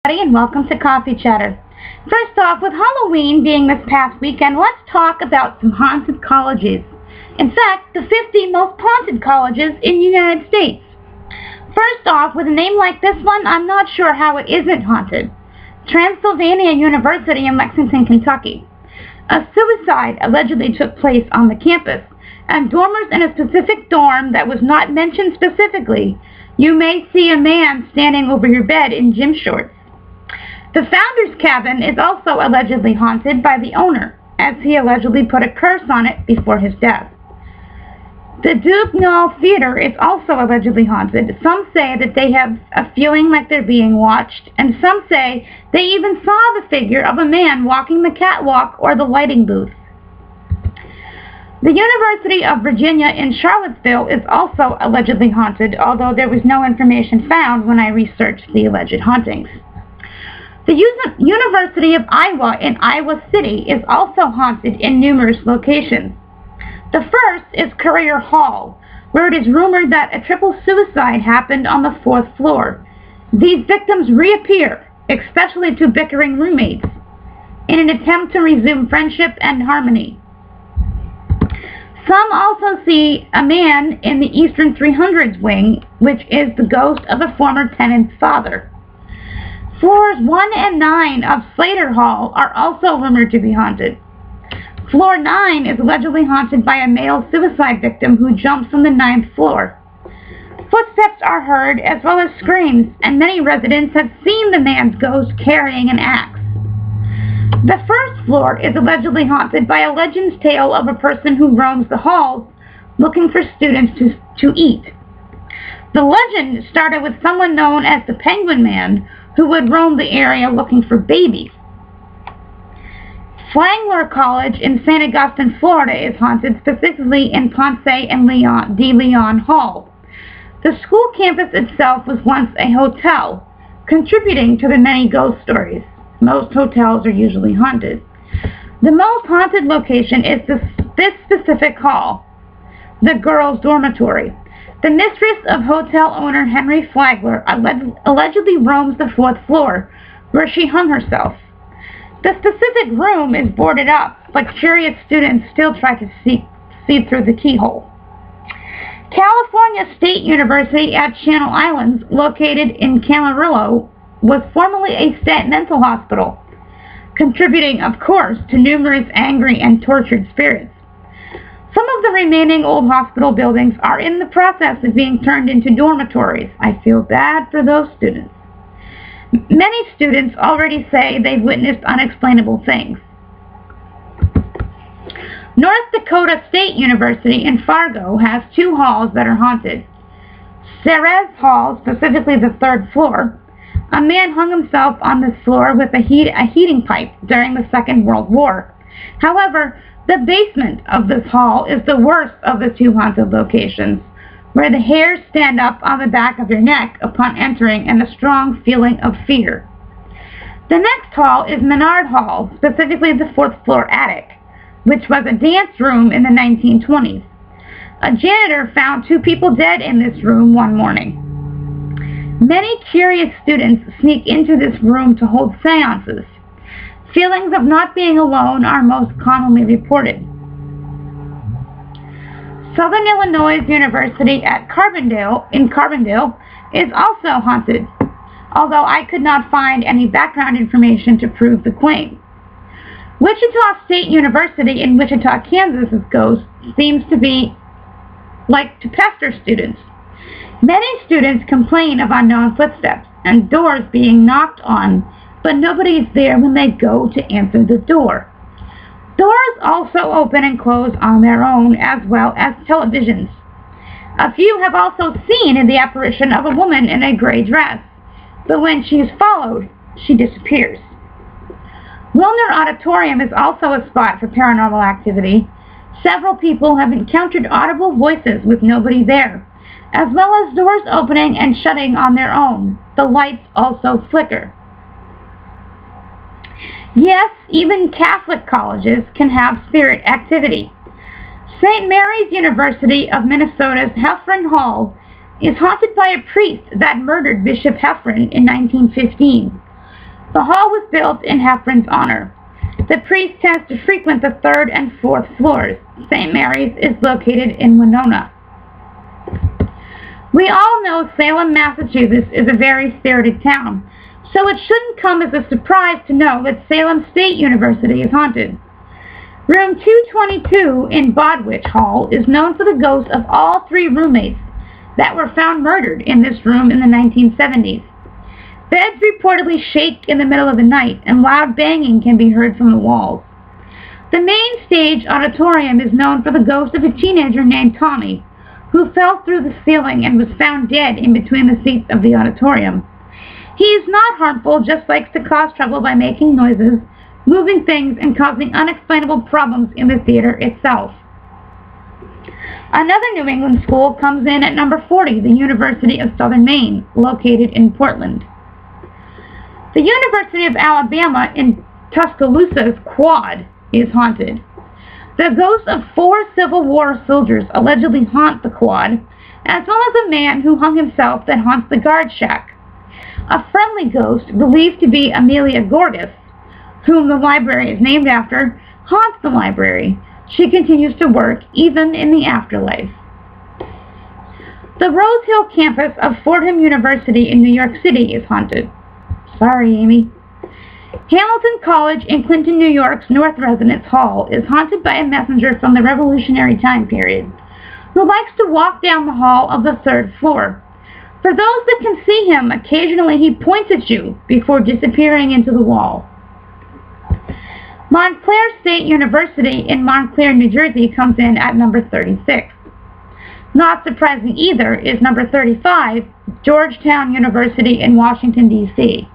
And welcome to Coffee Chatter. First off, with Halloween being this past weekend, let's talk about some haunted colleges. In fact, the 50 most haunted colleges in the United States. First off, with a name like this one, I'm not sure how it isn't haunted. Transylvania University in Lexington, Kentucky. A suicide allegedly took place on the campus, and dormers in a specific dorm that was not mentioned specifically, you may see a man standing over your bed in gym shorts. The founder's cabin is also allegedly haunted by the owner, as he allegedly put a curse on it before his death. The Duke Knoll Theater is also allegedly haunted. Some say that they have a feeling like they're being watched, and some say they even saw the figure of a man walking the catwalk or the lighting booth. The University of Virginia in Charlottesville is also allegedly haunted, although there was no information found when I researched the alleged hauntings. The University of Iowa in Iowa City is also haunted in numerous locations. The first is Currier Hall, where it is rumored that a triple suicide happened on the 4th floor. These victims reappear, especially to bickering roommates, in an attempt to resume friendship and harmony. Some also see a man in the Eastern 300s wing, which is the ghost of a former tenant's father. Floors 1 and 9 of Slater Hall are also rumored to be haunted. Floor 9 is allegedly haunted by a male suicide victim who jumps from the 9th floor. Footsteps are heard as well as screams, and many residents have seen the man's ghost carrying an axe. The first floor is allegedly haunted by a legend's tale of a person who roams the halls looking for students to eat. The legend started with someone known as the Penguin Man, who would roam the area looking for babies. Flagler College in St. Augustine, Florida is haunted, specifically in Ponce and de Leon Hall. The school campus itself was once a hotel, contributing to the many ghost stories. Most hotels are usually haunted. The most haunted location is this specific hall, the girls' dormitory. The mistress of hotel owner Henry Flagler allegedly roams the 4th floor, where she hung herself. The specific room is boarded up, but curious students still try to see through the keyhole. California State University at Channel Islands, located in Camarillo, was formerly a state mental hospital, contributing, of course, to numerous angry and tortured spirits. Some of the remaining old hospital buildings are in the process of being turned into dormitories. I feel bad for those students. Many students already say they've witnessed unexplainable things. North Dakota State University in Fargo has 2 halls that are haunted. Ceres Hall, specifically the 3rd floor. A man hung himself on this floor with a heating pipe during the Second World War. However, the basement of this hall is the worst of the 2 haunted locations, where the hairs stand up on the back of your neck upon entering and a strong feeling of fear. The next hall is Menard Hall, specifically the 4th floor attic, which was a dance room in the 1920s. A janitor found 2 people dead in this room one morning. Many curious students sneak into this room to hold seances. Feelings of not being alone are most commonly reported. Southern Illinois University at Carbondale is also haunted, although I could not find any background information to prove the claim. Wichita State University in Wichita, Kansas's ghost seems to be like to pester students. Many students complain of unknown footsteps and doors being knocked on, but nobody is there when they go to answer the door. Doors also open and close on their own, as well as televisions. A few have also seen the apparition of a woman in a gray dress, but when she is followed, she disappears. Wilner Auditorium is also a spot for paranormal activity. Several people have encountered audible voices with nobody there, as well as doors opening and shutting on their own. The lights also flicker. Yes, even Catholic colleges can have spirit activity. St. Mary's University of Minnesota's Heffron Hall is haunted by a priest that murdered Bishop Heffron in 1915. The hall was built in Heffron's honor. The priest tends to frequent the 3rd and 4th floors. St. Mary's is located in Winona. We all know Salem, Massachusetts is a very spirited town, so it shouldn't come as a surprise to know that Salem State University is haunted. Room 222 in Bodwich Hall is known for the ghosts of all 3 roommates that were found murdered in this room in the 1970s. Beds reportedly shake in the middle of the night, and loud banging can be heard from the walls. The main stage auditorium is known for the ghost of a teenager named Tommy, who fell through the ceiling and was found dead in between the seats of the auditorium. He is not harmful, just likes to cause trouble by making noises, moving things, and causing unexplainable problems in the theater itself. Another New England school comes in at number 40, the University of Southern Maine, located in Portland. The University of Alabama in Tuscaloosa's Quad is haunted. The ghosts of 4 Civil War soldiers allegedly haunt the Quad, as well as a man who hung himself that haunts the guard shack. A friendly ghost, believed to be Amelia Gorgas, whom the library is named after, haunts the library. She continues to work even in the afterlife. The Rose Hill campus of Fordham University in New York City is haunted. Sorry, Amy. Hamilton College in Clinton, New York's North Residence Hall is haunted by a messenger from the Revolutionary time period, who likes to walk down the hall of the 3rd floor. For those that can see him, occasionally he points at you before disappearing into the wall. Montclair State University in Montclair, New Jersey comes in at number 36. Not surprising either is number 35, Georgetown University in Washington, D.C.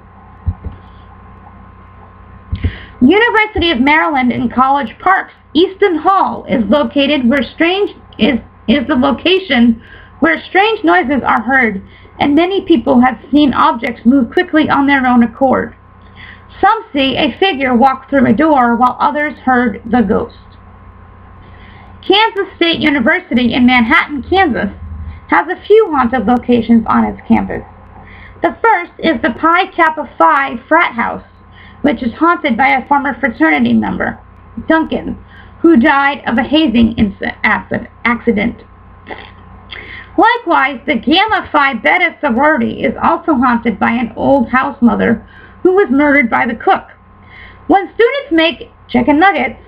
University of Maryland in College Park's Easton Hall is located where the location where strange noises are heard, and many people have seen objects move quickly on their own accord. Some see a figure walk through a door, while others heard the ghost. Kansas State University in Manhattan, Kansas, has a few haunted locations on its campus. The first is the Pi Kappa Phi frat house, which is haunted by a former fraternity member, Duncan, who died of a hazing accident. Likewise, the Gamma Phi Beta sorority is also haunted by an old house mother who was murdered by the cook. When students make chicken nuggets,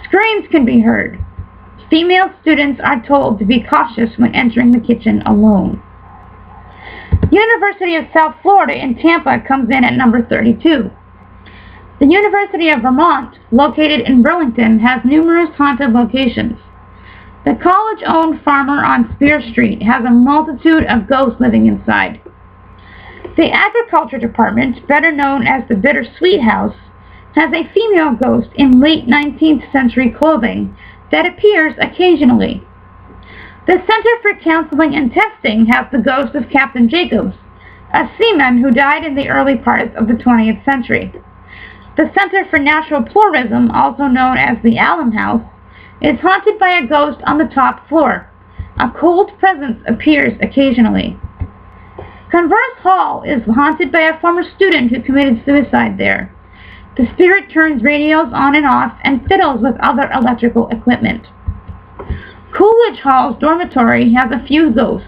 screams can be heard. Female students are told to be cautious when entering the kitchen alone. University of South Florida in Tampa comes in at number 32. The University of Vermont, located in Burlington, has numerous haunted locations. The college-owned farmer on Spear Street has a multitude of ghosts living inside. The Agriculture Department, better known as the Bittersweet House, has a female ghost in late 19th century clothing that appears occasionally. The Center for Counseling and Testing has the ghost of Captain Jacobs, a seaman who died in the early parts of the 20th century. The Center for Natural Pluralism, also known as the Alum House, is haunted by a ghost on the top floor. A cold presence appears occasionally. Converse Hall is haunted by a former student who committed suicide there. The spirit turns radios on and off and fiddles with other electrical equipment. Coolidge Hall's dormitory has a few ghosts,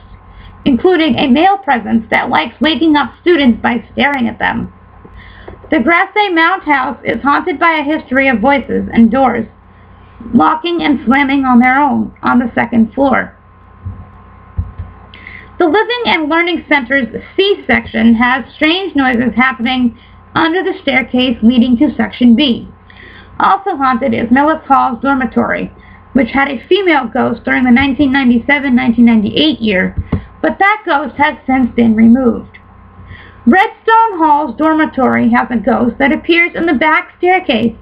including a male presence that likes waking up students by staring at them. The Grasse Mount House is haunted by a history of voices and doors, locking and slamming on their own on the 2nd floor. The Living and Learning Center's C section has strange noises happening under the staircase leading to Section B. Also haunted is Millis Hall's dormitory, which had a female ghost during the 1997-1998 year, but that ghost has since been removed. Redstone Hall's dormitory has a ghost that appears in the back staircase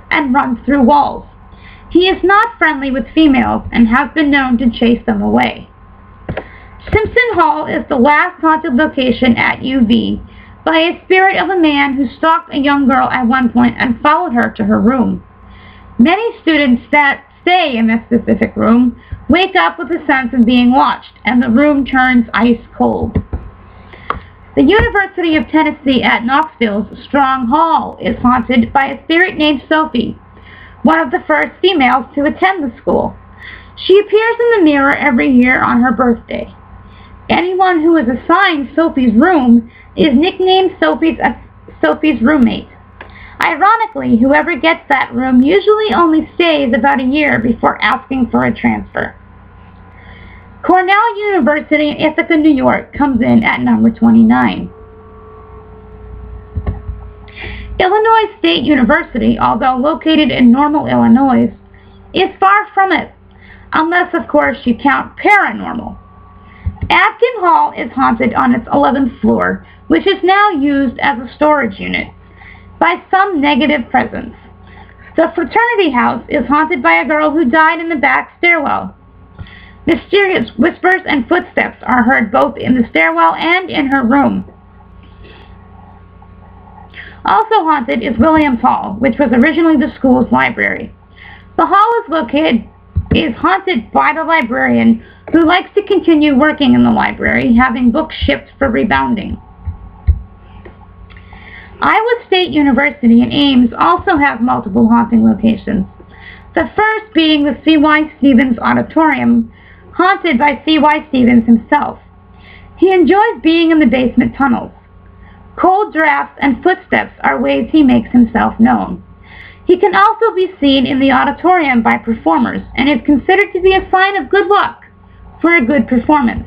and runs through walls. He is not friendly with females and has been known to chase them away. Simpson Hall is the last haunted location at UV by a spirit of a man who stalked a young girl at one point and followed her to her room. Many students that stay in this specific room wake up with a sense of being watched, and the room turns ice cold. The University of Tennessee at Knoxville's Strong Hall is haunted by a spirit named Sophie, one of the first females to attend the school. She appears in the mirror every year on her birthday. Anyone who is assigned Sophie's room is nicknamed Sophie's roommate. Ironically, whoever gets that room usually only stays about a year before asking for a transfer. Cornell University in Ithaca, New York comes in at number 29. Illinois State University, although located in Normal, Illinois, is far from it, unless of course you count paranormal. Adkin Hall is haunted on its 11th floor, which is now used as a storage unit, by some negative presence. The fraternity house is haunted by a girl who died in the back stairwell. Mysterious whispers and footsteps are heard both in the stairwell and in her room. Also haunted is Williams Hall, which was originally the school's library. The hall is haunted by the librarian who likes to continue working in the library, having books shipped for rebounding. Iowa State University and Ames also have multiple haunting locations. The first being the C.Y. Stevens Auditorium, haunted by C.Y. Stevens himself. He enjoys being in the basement tunnels. Cold drafts and footsteps are ways he makes himself known. He can also be seen in the auditorium by performers and is considered to be a sign of good luck for a good performance.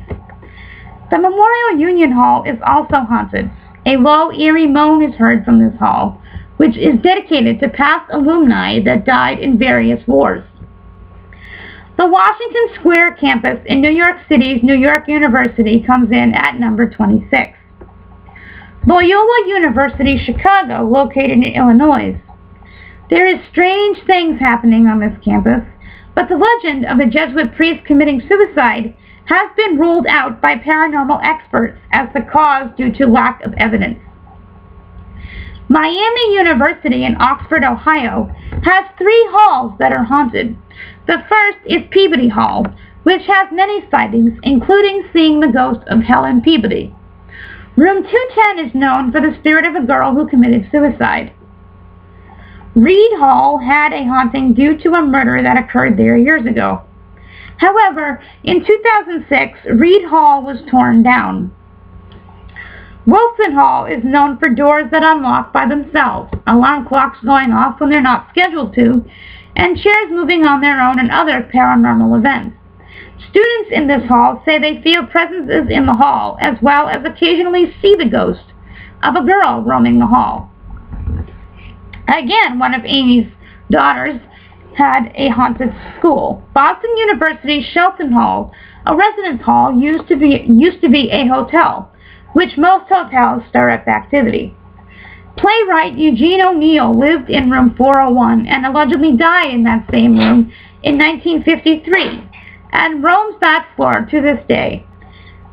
The Memorial Union Hall is also haunted. A low, eerie moan is heard from this hall, which is dedicated to past alumni that died in various wars. The Washington Square campus in New York City's New York University comes in at number 26. Loyola University, Chicago, located in Illinois. There is strange things happening on this campus, but the legend of a Jesuit priest committing suicide has been ruled out by paranormal experts as the cause due to lack of evidence. Miami University in Oxford, Ohio, has 3 halls that are haunted. The first is Peabody Hall, which has many sightings, including seeing the ghost of Helen Peabody. Room 210 is known for the spirit of a girl who committed suicide. Reed Hall had a haunting due to a murder that occurred there years ago. However, in 2006, Reed Hall was torn down. Wilson Hall is known for doors that unlock by themselves, alarm clocks going off when they're not scheduled to, and chairs moving on their own and other paranormal events. Students in this hall say they feel presences in the hall, as well as occasionally see the ghost of a girl roaming the hall. Again, one of Amy's daughters had a haunted school. Boston University Shelton Hall, a residence hall, used to be a hotel, which most hotels start up activity. Playwright Eugene O'Neill lived in room 401 and allegedly died in that same room in 1953 and roams that floor to this day.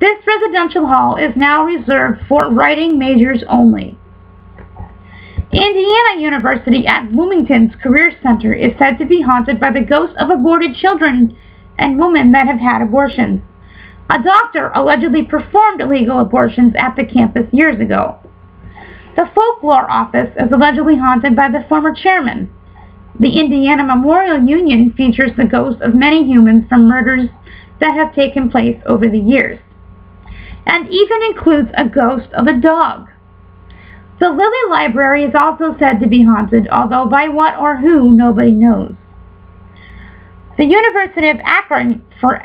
This residential hall is now reserved for writing majors only. Indiana University at Bloomington's Career Center is said to be haunted by the ghosts of aborted children and women that have had abortions. A doctor allegedly performed illegal abortions at the campus years ago. The folklore office is allegedly haunted by the former chairman. The Indiana Memorial Union features the ghosts of many humans from murders that have taken place over the years, and even includes a ghost of a dog. The Lilly Library is also said to be haunted, although by what or who, nobody knows. The University of Akron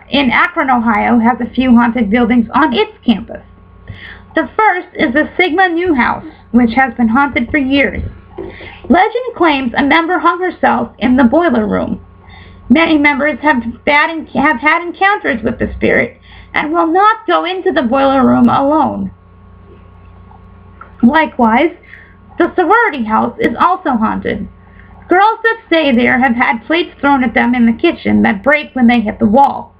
in Akron, Ohio, has a few haunted buildings on its campus. The first is the Sigma Nu House, which has been haunted for years. Legend claims a member hung herself in the boiler room. Many members have had encounters with the spirit and will not go into the boiler room alone. Likewise, the sorority house is also haunted. Girls that stay there have had plates thrown at them in the kitchen that break when they hit the wall.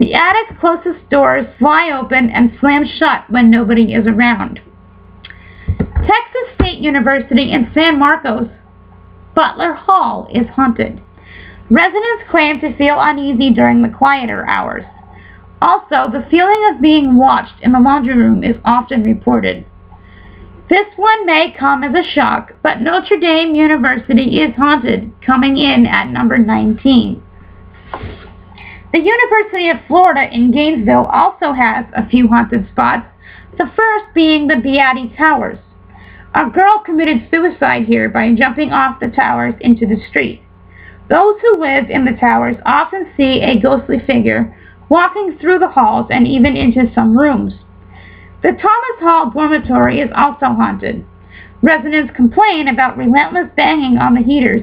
The attic's closest doors fly open and slam shut when nobody is around. Texas State University in San Marcos, Butler Hall is haunted. Residents claim to feel uneasy during the quieter hours. Also, the feeling of being watched in the laundry room is often reported. This one may come as a shock, but Notre Dame University is haunted, coming in at number 19. The University of Florida in Gainesville also has a few haunted spots, the first being the Beatty Towers. A girl committed suicide here by jumping off the towers into the street. Those who live in the towers often see a ghostly figure walking through the halls and even into some rooms. The Thomas Hall dormitory is also haunted. Residents complain about relentless banging on the heaters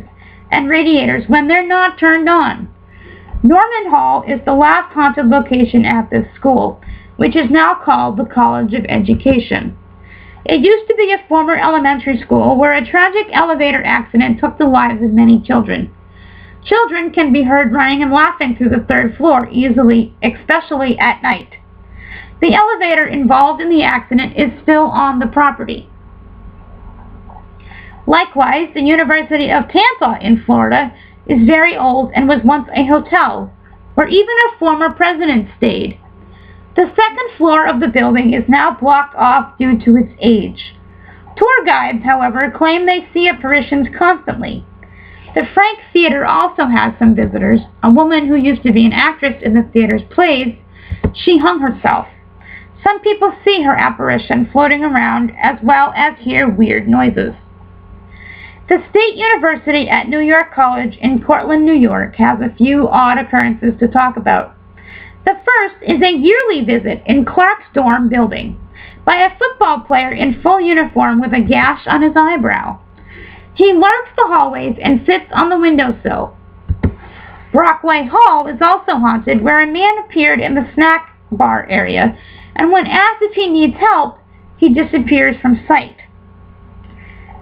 and radiators when they're not turned on. Norman Hall is the last haunted location at this school, which is now called the College of Education. It used to be a former elementary school where a tragic elevator accident took the lives of many children. Children can be heard running and laughing through the third floor easily, especially at night. The elevator involved in the accident is still on the property. Likewise, the University of Tampa in Florida is very old and was once a hotel, where even a former president stayed. The second floor of the building is now blocked off due to its age. Tour guides, however, claim they see apparitions constantly. The Frank Theater also has some visitors. A woman who used to be an actress in the theater's plays, she hung herself. Some people see her apparition floating around as well as hear weird noises. The State University at New York College in Cortland, New York has a few odd occurrences to talk about. The first is a yearly visit in Clark's dorm building by a football player in full uniform with a gash on his eyebrow. He lurks the hallways and sits on the windowsill. Brockway Hall is also haunted, where a man appeared in the snack bar area, and when asked if he needs help, he disappears from sight.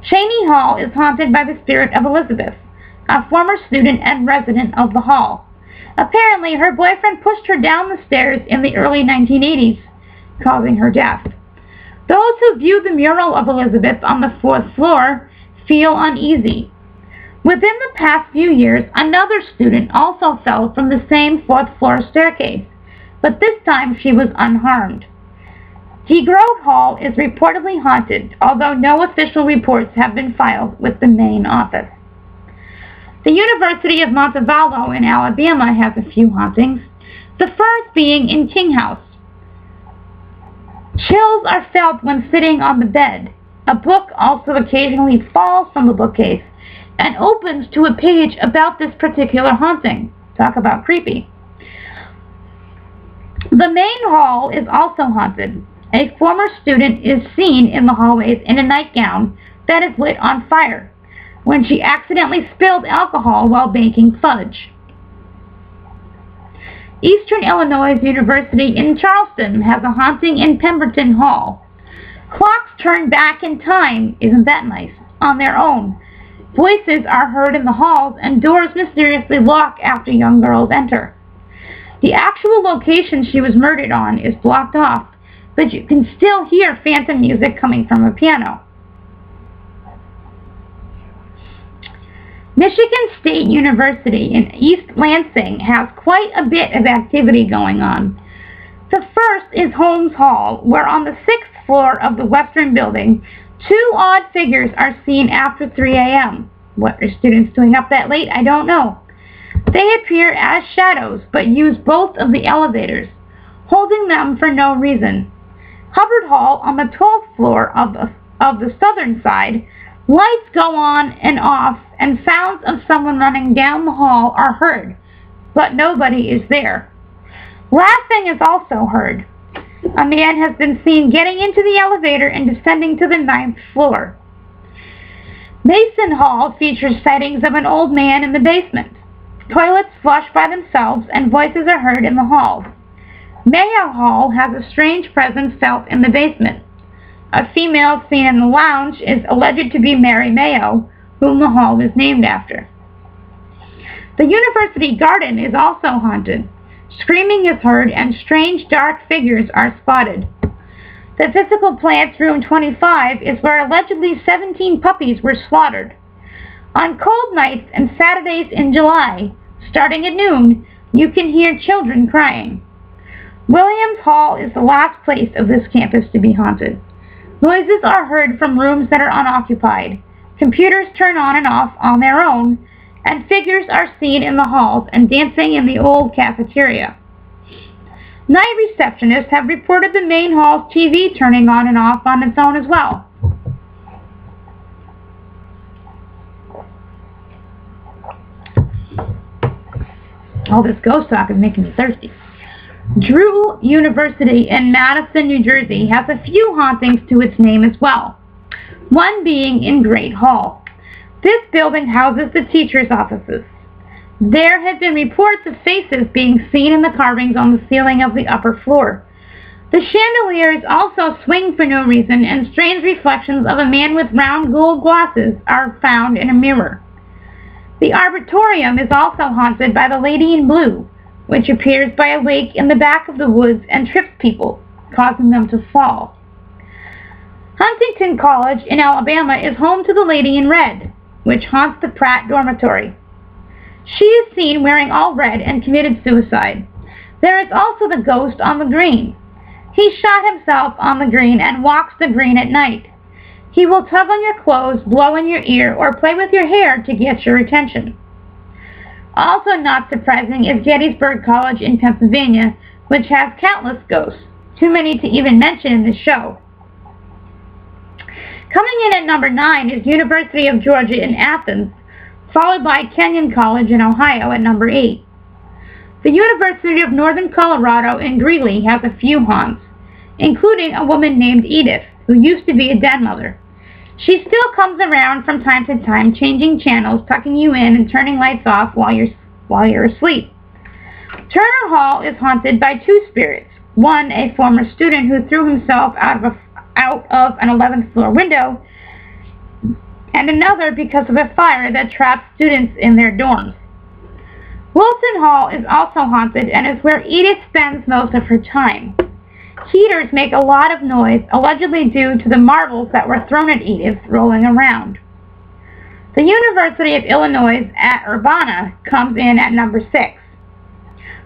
Cheney Hall is haunted by the spirit of Elizabeth, a former student and resident of the hall. Apparently, her boyfriend pushed her down the stairs in the early 1980s, causing her death. Those who view the mural of Elizabeth on the 4th floor feel uneasy. Within the past few years, another student also fell from the same 4th floor staircase, but this time she was unharmed. DeGrove Hall is reportedly haunted, although no official reports have been filed with the main office. The University of Montevallo in Alabama has a few hauntings, the first being in King House. Chills are felt when sitting on the bed. A book also occasionally falls from the bookcase and opens to a page about this particular haunting. Talk about creepy. The main hall is also haunted. A former student is seen in the hallways in a nightgown that is lit on fire when she accidentally spilled alcohol while baking fudge. Eastern Illinois University in Charleston has a haunting in Pemberton Hall. Clocks turn back in time, isn't that nice, on their own. Voices are heard in the halls and doors mysteriously lock after young girls enter. The actual location she was murdered on is blocked off, but you can still hear phantom music coming from a piano. Michigan State University in East Lansing has quite a bit of activity going on. The first is Holmes Hall, where on the 6th floor of the western building, two odd figures are seen after 3 a.m. What are students doing up that late? I don't know. They appear as shadows, but use both of the elevators, holding them for no reason. Hubbard Hall on the 12th floor of the southern side, lights go on and off, and sounds of someone running down the hall are heard, but nobody is there. Laughing is also heard. A man has been seen getting into the elevator and descending to the 9th floor. Mason Hall features sightings of an old man in the basement. Toilets flush by themselves and voices are heard in the hall. Mayo Hall has a strange presence felt in the basement. A female seen in the lounge is alleged to be Mary Mayo, whom the hall is named after. The University Garden is also haunted. Screaming is heard and strange dark figures are spotted. The Physical Plants Room 25 is where allegedly 17 puppies were slaughtered. On cold nights and Saturdays in July, starting at noon, you can hear children crying. Williams Hall is the last place of this campus to be haunted. Noises are heard from rooms that are unoccupied. Computers turn on and off on their own, and figures are seen in the halls and dancing in the old cafeteria. Night receptionists have reported the main hall's TV turning on and off on its own as well. All this ghost talk is making me thirsty. Drew University in Madison, New Jersey has a few hauntings to its name as well, one being in Great Hall. This building houses the teachers' offices. There have been reports of faces being seen in the carvings on the ceiling of the upper floor. The chandeliers also swing for no reason, and strange reflections of a man with round gold glasses are found in a mirror. The Arboretum is also haunted by the Lady in Blue, which appears by a lake in the back of the woods and trips people, causing them to fall. Huntington College in Alabama is home to the Lady in Red, which haunts the Pratt dormitory. She is seen wearing all red and committed suicide. There is also the ghost on the green. He shot himself on the green and walks the green at night. He will tug on your clothes, blow in your ear, or play with your hair to get your attention. Also not surprising is Gettysburg College in Pennsylvania, which has countless ghosts, too many to even mention in this show. Coming in at number 9 is University of Georgia in Athens, followed by Kenyon College in Ohio at number 8. The University of Northern Colorado in Greeley has a few haunts, including a woman named Edith, who used to be a den mother. She still comes around from time to time, changing channels, tucking you in, and turning lights off while you're asleep. Turner Hall is haunted by two spirits, one a former student who threw himself out of an 11th floor window, and another because of a fire that trapped students in their dorms. Wilson Hall is also haunted and is where Edith spends most of her time. Heaters make a lot of noise, allegedly due to the marbles that were thrown at Edith rolling around. The University of Illinois at Urbana comes in at number 6.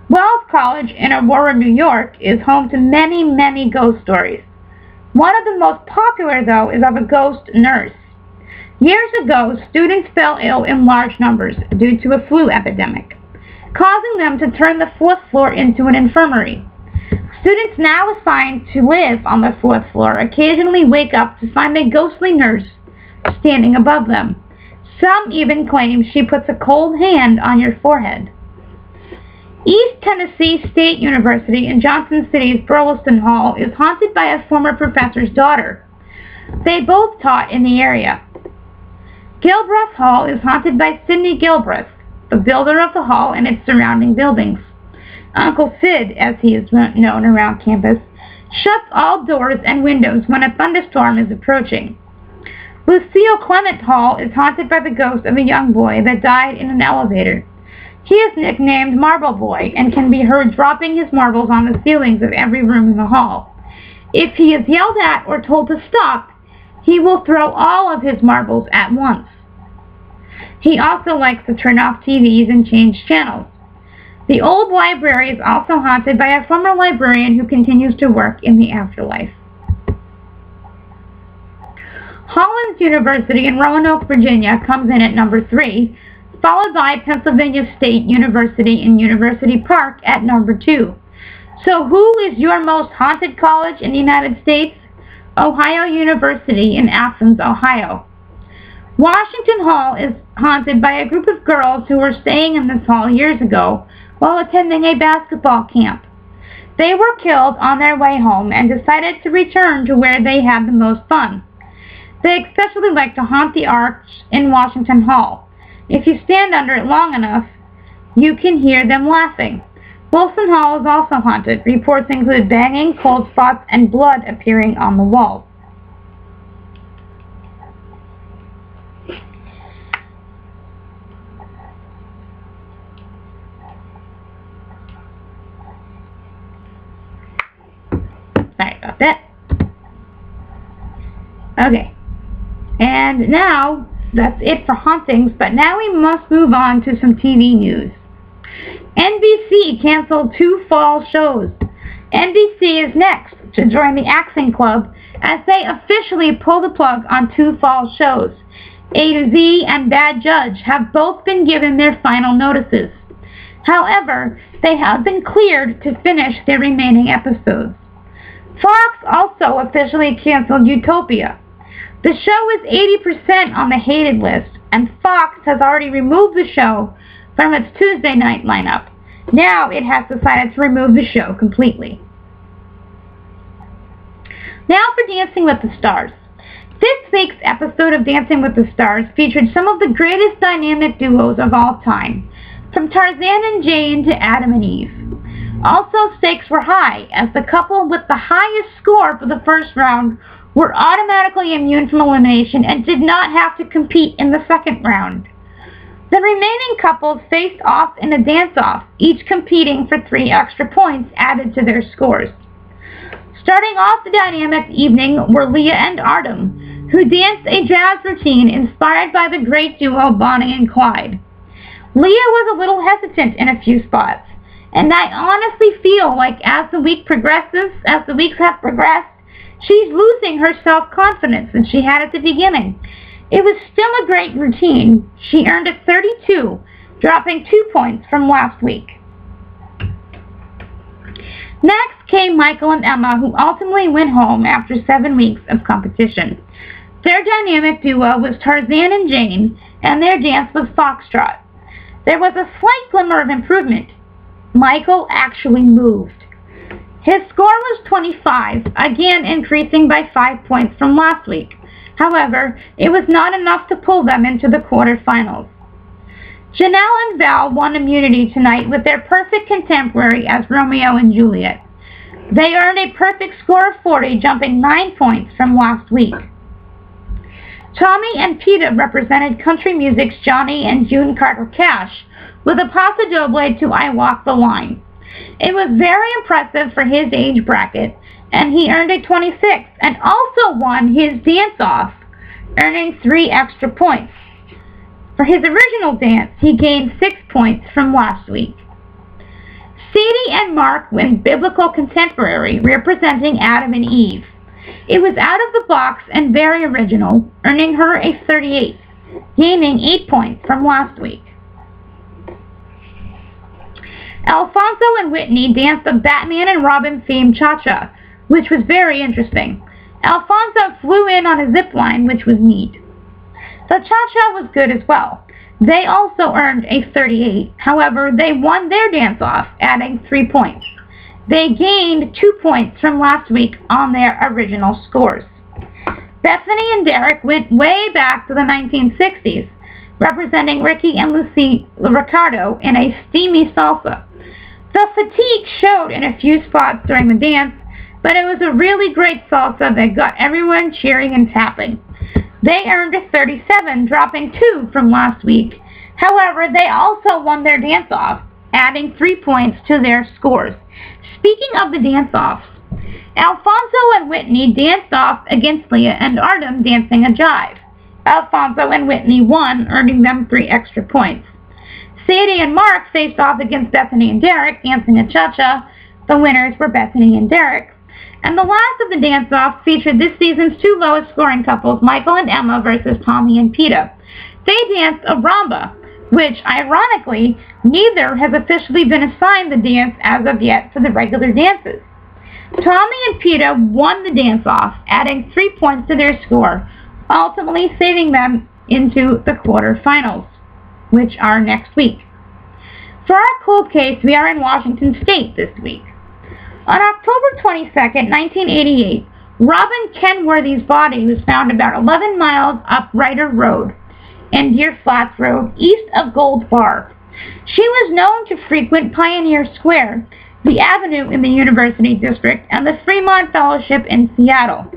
Wells College in Aurora, New York is home to many, many ghost stories. One of the most popular, though, is of a ghost nurse. Years ago, students fell ill in large numbers due to a flu epidemic, causing them to turn the 4th floor into an infirmary. Students now assigned to live on the 4th floor occasionally wake up to find a ghostly nurse standing above them. Some even claim she puts a cold hand on your forehead. East Tennessee State University in Johnson City's Burleson Hall is haunted by a former professor's daughter. They both taught in the area. Gilbreth Hall is haunted by Sidney Gilbreth, the builder of the hall and its surrounding buildings. Uncle Sid, as he is known around campus, shuts all doors and windows when a thunderstorm is approaching. Lucille Clement Hall is haunted by the ghost of a young boy that died in an elevator. He is nicknamed Marble Boy and can be heard dropping his marbles on the ceilings of every room in the hall. If he is yelled at or told to stop, he will throw all of his marbles at once. He also likes to turn off TVs and change channels. The old library is also haunted by a former librarian who continues to work in the afterlife. Hollins University in Roanoke, Virginia comes in at number 3, followed by Pennsylvania State University in University Park at number 2. So who is your most haunted college in the United States? Ohio University in Athens, Ohio. Washington Hall is haunted by a group of girls who were staying in this hall years ago while attending a basketball camp. They were killed on their way home and decided to return to where they had the most fun. They especially like to haunt the arch in Washington Hall. If you stand under it long enough, you can hear them laughing. Wilson Hall is also haunted. Reports include banging, cold spots, and blood appearing on the walls. Sorry about that. Okay. And now, that's it for hauntings, but now we must move on to some TV news. NBC canceled 2 fall shows. NBC is next to join the Acting Club as they officially pull the plug on 2 fall shows. A to Z and Bad Judge have both been given their final notices. However, they have been cleared to finish their remaining episodes. Fox also officially canceled Utopia. The show is 80% on the hated list, and Fox has already removed the show from its Tuesday night lineup. Now it has decided to remove the show completely. Now for Dancing with the Stars. This week's episode of Dancing with the Stars featured some of the greatest dynamic duos of all time, from Tarzan and Jane to Adam and Eve. Also, stakes were high, as the couple with the highest score for the first round were automatically immune from elimination and did not have to compete in the second round. The remaining couples faced off in a dance-off, each competing for 3 extra points added to their scores. Starting off the dynamic evening were Leah and Artem, who danced a jazz routine inspired by the great duo Bonnie and Clyde. Leah was a little hesitant in a few spots, and I honestly feel like as the weeks have progressed, she's losing her self-confidence that she had at the beginning. It was still a great routine. She earned a 32, dropping 2 points from last week. Next came Michael and Emma, who ultimately went home after 7 weeks of competition. Their dynamic duo was Tarzan and Jane, and their dance was Foxtrot. There was a slight glimmer of improvement. Michael actually moved. His score was 25, again increasing by 5 points from last week. However, it was not enough to pull them into the quarterfinals. Janelle and Val won immunity tonight with their perfect contemporary as Romeo and Juliet. They earned a perfect score of 40, jumping 9 points from last week. Tommy and Peta represented country music's Johnny and June Carter Cash with a paso doble to I Walk the Line. It was very impressive for his age bracket, and he earned a 26 and also won his dance-off, earning 3 extra points. For his original dance, he gained 6 points from last week. Sadie and Mark win Biblical Contemporary, representing Adam and Eve. It was out of the box and very original, earning her a 38, gaining 8 points from last week. Alfonso and Whitney danced the Batman and Robin themed cha-cha, which was very interesting. Alfonso flew in on a zip line, which was neat. The cha-cha was good as well. They also earned a 38. However, they won their dance-off, adding 3 points. They gained 2 points from last week on their original scores. Bethany and Derek went way back to the 1960s, representing Ricky and Lucy Ricardo in a steamy salsa. The fatigue showed in a few spots during the dance, but it was a really great salsa that got everyone cheering and tapping. They earned a 37, dropping 2 from last week. However, they also won their dance-off, adding 3 points to their scores. Speaking of the dance-offs, Alfonso and Whitney danced off against Leah and Artem dancing a jive. Alfonso and Whitney won, earning them 3 extra points. Sadie and Mark faced off against Bethany and Derek, dancing a cha-cha. The winners were Bethany and Derek. And the last of the dance-offs featured this season's 2 lowest scoring couples, Michael and Emma versus Tommy and Peta. They danced a rumba, which, ironically, neither has officially been assigned the dance as of yet for the regular dances. Tommy and Peta won the dance-off, adding 3 points to their score, ultimately saving them into the quarterfinals, which are next week. For our cold case, we are in Washington State this week. On October 22nd, 1988, Robin Kenworthy's body was found about 11 miles up Ryder Road and Deer Flats Road, east of Gold Bar. She was known to frequent Pioneer Square, the Avenue in the University District, and the Fremont Fellowship in Seattle.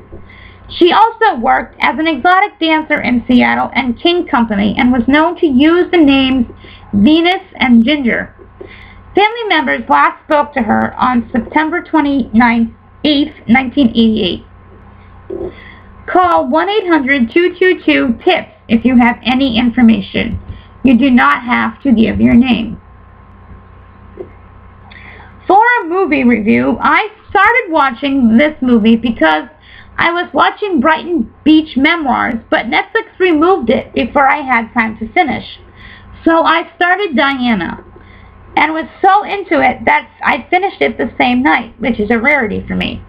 She also worked as an exotic dancer in Seattle and King Company and was known to use the names Venus and Ginger. Family members last spoke to her on September 8, 1988. Call 1-800-222-TIPS if you have any information. You do not have to give your name. For a movie review, I started watching this movie because I was watching Brighton Beach Memoirs, but Netflix removed it before I had time to finish. So I started Diana, and was so into it that I finished it the same night, which is a rarity for me.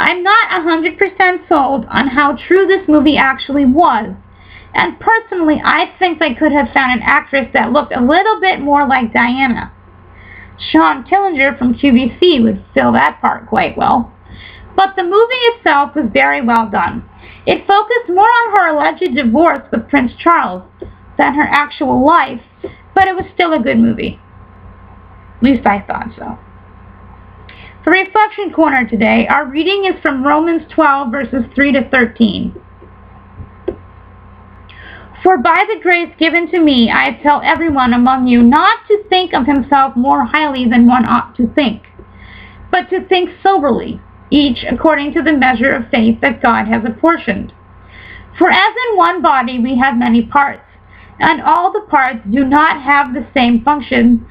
I'm not 100% sold on how true this movie actually was, and personally I think they could have found an actress that looked a little bit more like Diana. Sean Killinger from QVC would fill that part quite well. But the movie itself was very well done. It focused more on her alleged divorce with Prince Charles than her actual life, but it was still a good movie. At least I thought so. For Reflection Corner today, our reading is from Romans 12, verses 3 to 13. For by the grace given to me, I tell everyone among you not to think of himself more highly than one ought to think, but to think soberly, each according to the measure of faith that God has apportioned. For as in one body we have many parts, and all the parts do not have the same function,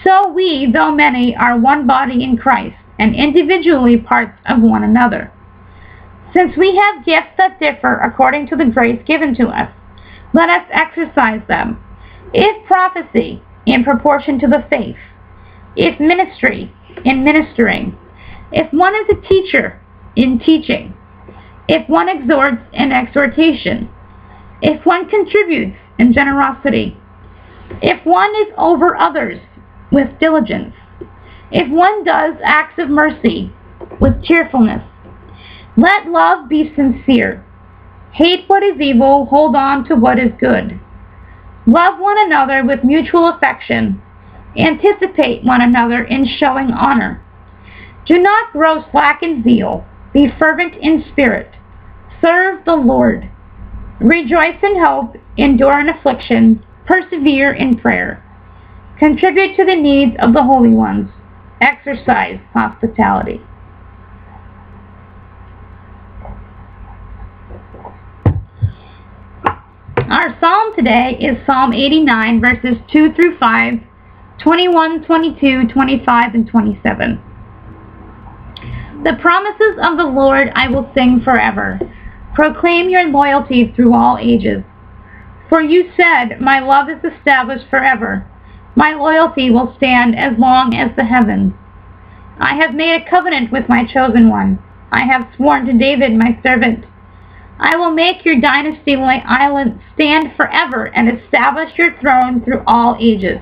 so we, though many, are one body in Christ, and individually parts of one another. Since we have gifts that differ according to the grace given to us, let us exercise them. If prophecy, in proportion to the faith. If ministry, in ministering. If one is a teacher, in teaching. If one exhorts, in exhortation. If one contributes, in generosity. If one is over others, with diligence. If one does acts of mercy, with cheerfulness. Let love be sincere. Hate what is evil, hold on to what is good. Love one another with mutual affection. Anticipate one another in showing honor. Do not grow slack in zeal. Be fervent in spirit. Serve the Lord. Rejoice in hope. Endure in affliction. Persevere in prayer. Contribute to the needs of the holy ones. Exercise hospitality. Our psalm today is Psalm 89, verses 2 through 5, 21, 22, 25, and 27. The promises of the Lord I will sing forever. Proclaim your loyalty through all ages. For you said, my love is established forever. My loyalty will stand as long as the heavens. I have made a covenant with my chosen one. I have sworn to David, my servant. I will make your dynasty island stand forever and establish your throne through all ages.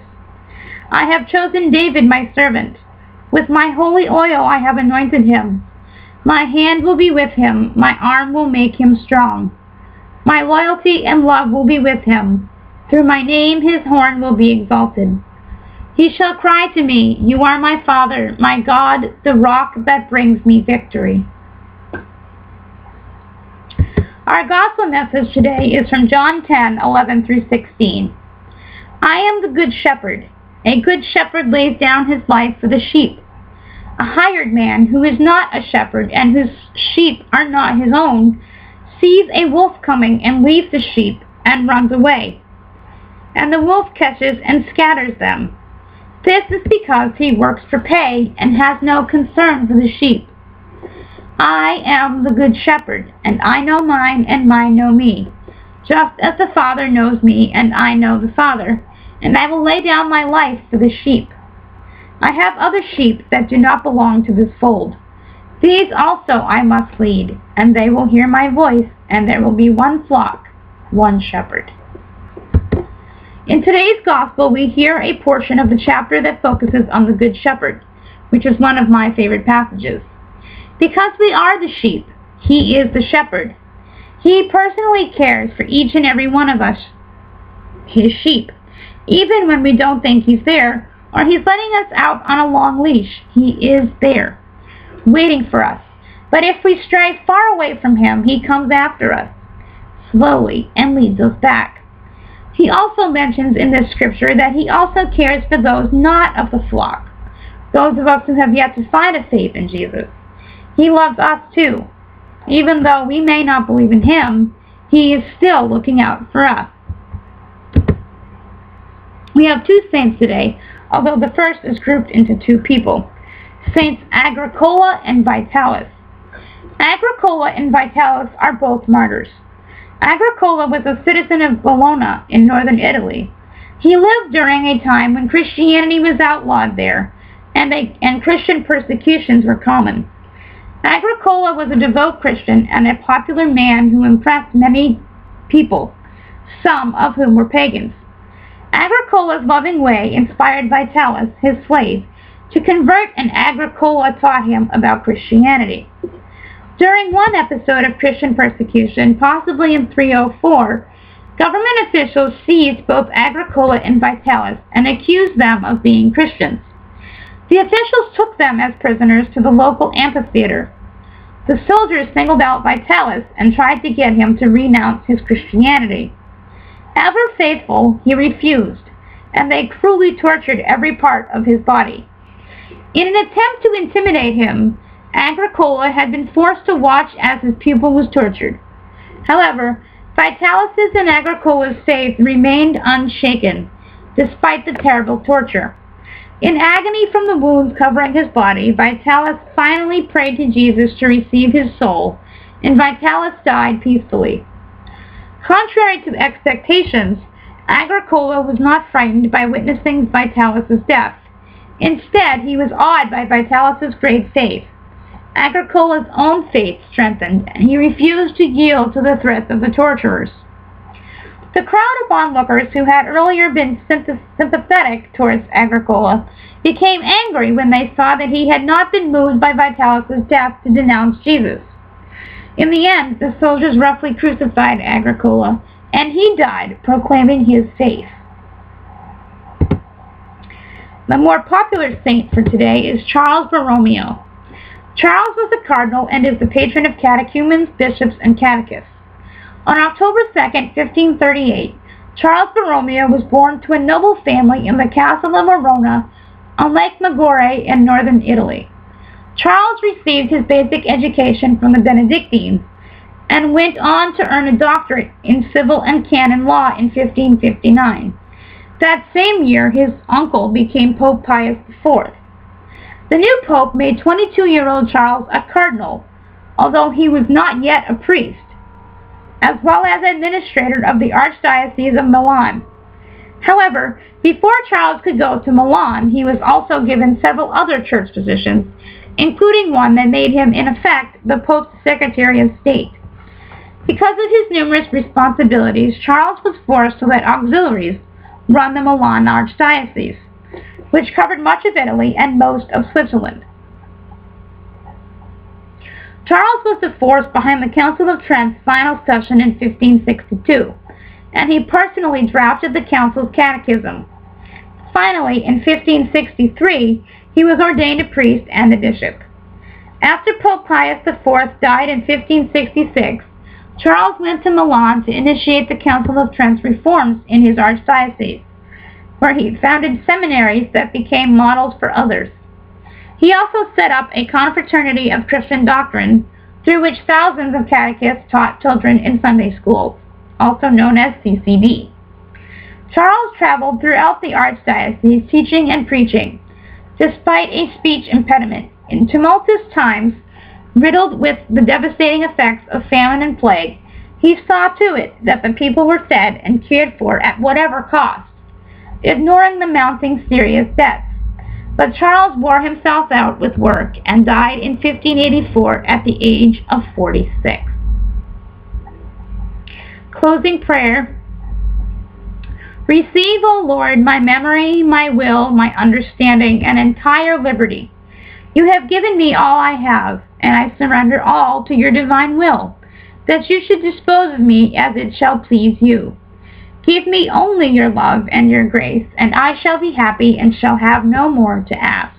I have chosen David, my servant. With my holy oil I have anointed him. My hand will be with him. My arm will make him strong. My loyalty and love will be with him. Through my name his horn will be exalted. He shall cry to me, you are my Father, my God, the rock that brings me victory. Our gospel message today is from John 10, 11 through 16. I am the good shepherd. A good shepherd lays down his life for the sheep. A hired man who is not a shepherd and whose sheep are not his own sees a wolf coming and leaves the sheep and runs away. And the wolf catches and scatters them. This is because he works for pay and has no concern for the sheep. I am the good shepherd, and I know mine, and mine know me, just as the Father knows me, and I know the Father, and I will lay down my life for the sheep. I have other sheep that do not belong to this fold. These also I must lead, and they will hear my voice, and there will be one flock, one shepherd. In today's Gospel, we hear a portion of the chapter that focuses on the Good Shepherd, which is one of my favorite passages. Because we are the sheep, he is the shepherd. He personally cares for each and every one of us, his sheep. Even when we don't think he's there, or he's letting us out on a long leash, he is there, waiting for us. But if we stray far away from him, he comes after us, slowly, and leads us back. He also mentions in this scripture that he also cares for those not of the flock, those of us who have yet to find a faith in Jesus. He loves us too. Even though we may not believe in him, he is still looking out for us. We have two saints today, although the first is grouped into two people. Saints Agricola and Vitalis. Agricola and Vitalis are both martyrs. Agricola was a citizen of Bologna in northern Italy. He lived during a time when Christianity was outlawed there, and Christian persecutions were common. Agricola was a devout Christian and a popular man who impressed many people, some of whom were pagans. Agricola's loving way inspired Vitalis, his slave, to convert, and Agricola taught him about Christianity. During one episode of Christian persecution, possibly in 304, government officials seized both Agricola and Vitalis and accused them of being Christians. The officials took them as prisoners to the local amphitheater. The soldiers singled out Vitalis and tried to get him to renounce his Christianity. Ever faithful, he refused, and they cruelly tortured every part of his body. In an attempt to intimidate him, Agricola had been forced to watch as his pupil was tortured. However, Vitalis' and Agricola's faith remained unshaken, despite the terrible torture. In agony from the wounds covering his body, Vitalis finally prayed to Jesus to receive his soul, and Vitalis died peacefully. Contrary to expectations, Agricola was not frightened by witnessing Vitalis' death. Instead, he was awed by Vitalis' great faith. Agricola's own faith strengthened, and he refused to yield to the threats of the torturers. The crowd of onlookers who had earlier been sympathetic towards Agricola became angry when they saw that he had not been moved by Vitalis' death to denounce Jesus. In the end, the soldiers roughly crucified Agricola, and he died proclaiming his faith. The more popular saint for today is Charles Borromeo. Charles was a cardinal and is the patron of catechumens, bishops, and catechists. On October 2, 1538, Charles Borromeo was born to a noble family in the castle of Arona on Lake Maggiore in northern Italy. Charles received his basic education from the Benedictines and went on to earn a doctorate in civil and canon law in 1559. That same year, his uncle became Pope Pius IV. The new pope made 22-year-old Charles a cardinal, although he was not yet a priest, as well as administrator of the Archdiocese of Milan. However, before Charles could go to Milan, he was also given several other church positions, including one that made him, in effect, the Pope's Secretary of State. Because of his numerous responsibilities, Charles was forced to let auxiliaries run the Milan Archdiocese, which covered much of Italy and most of Switzerland. Charles was the force behind the Council of Trent's final session in 1562, and he personally drafted the council's catechism. Finally, in 1563, he was ordained a priest and a bishop. After Pope Pius IV died in 1566, Charles went to Milan to initiate the Council of Trent's reforms in his archdiocese, where he founded seminaries that became models for others. He also set up a confraternity of Christian doctrine, through which thousands of catechists taught children in Sunday schools, also known as CCD. Charles traveled throughout the archdiocese teaching and preaching, despite a speech impediment. In tumultuous times, riddled with the devastating effects of famine and plague, he saw to it that the people were fed and cared for at whatever cost, ignoring the mounting serious debts. But Charles wore himself out with work and died in 1584 at the age of 46. Closing prayer. Receive, O Lord, my memory, my will, my understanding, and entire liberty. You have given me all I have, and I surrender all to your divine will, that you should dispose of me as it shall please you. Give me only your love and your grace, and I shall be happy and shall have no more to ask.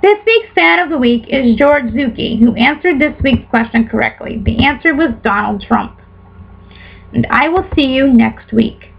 This week's fan of the week is George Zuki, who answered this week's question correctly. The answer was Donald Trump. And I will see you next week.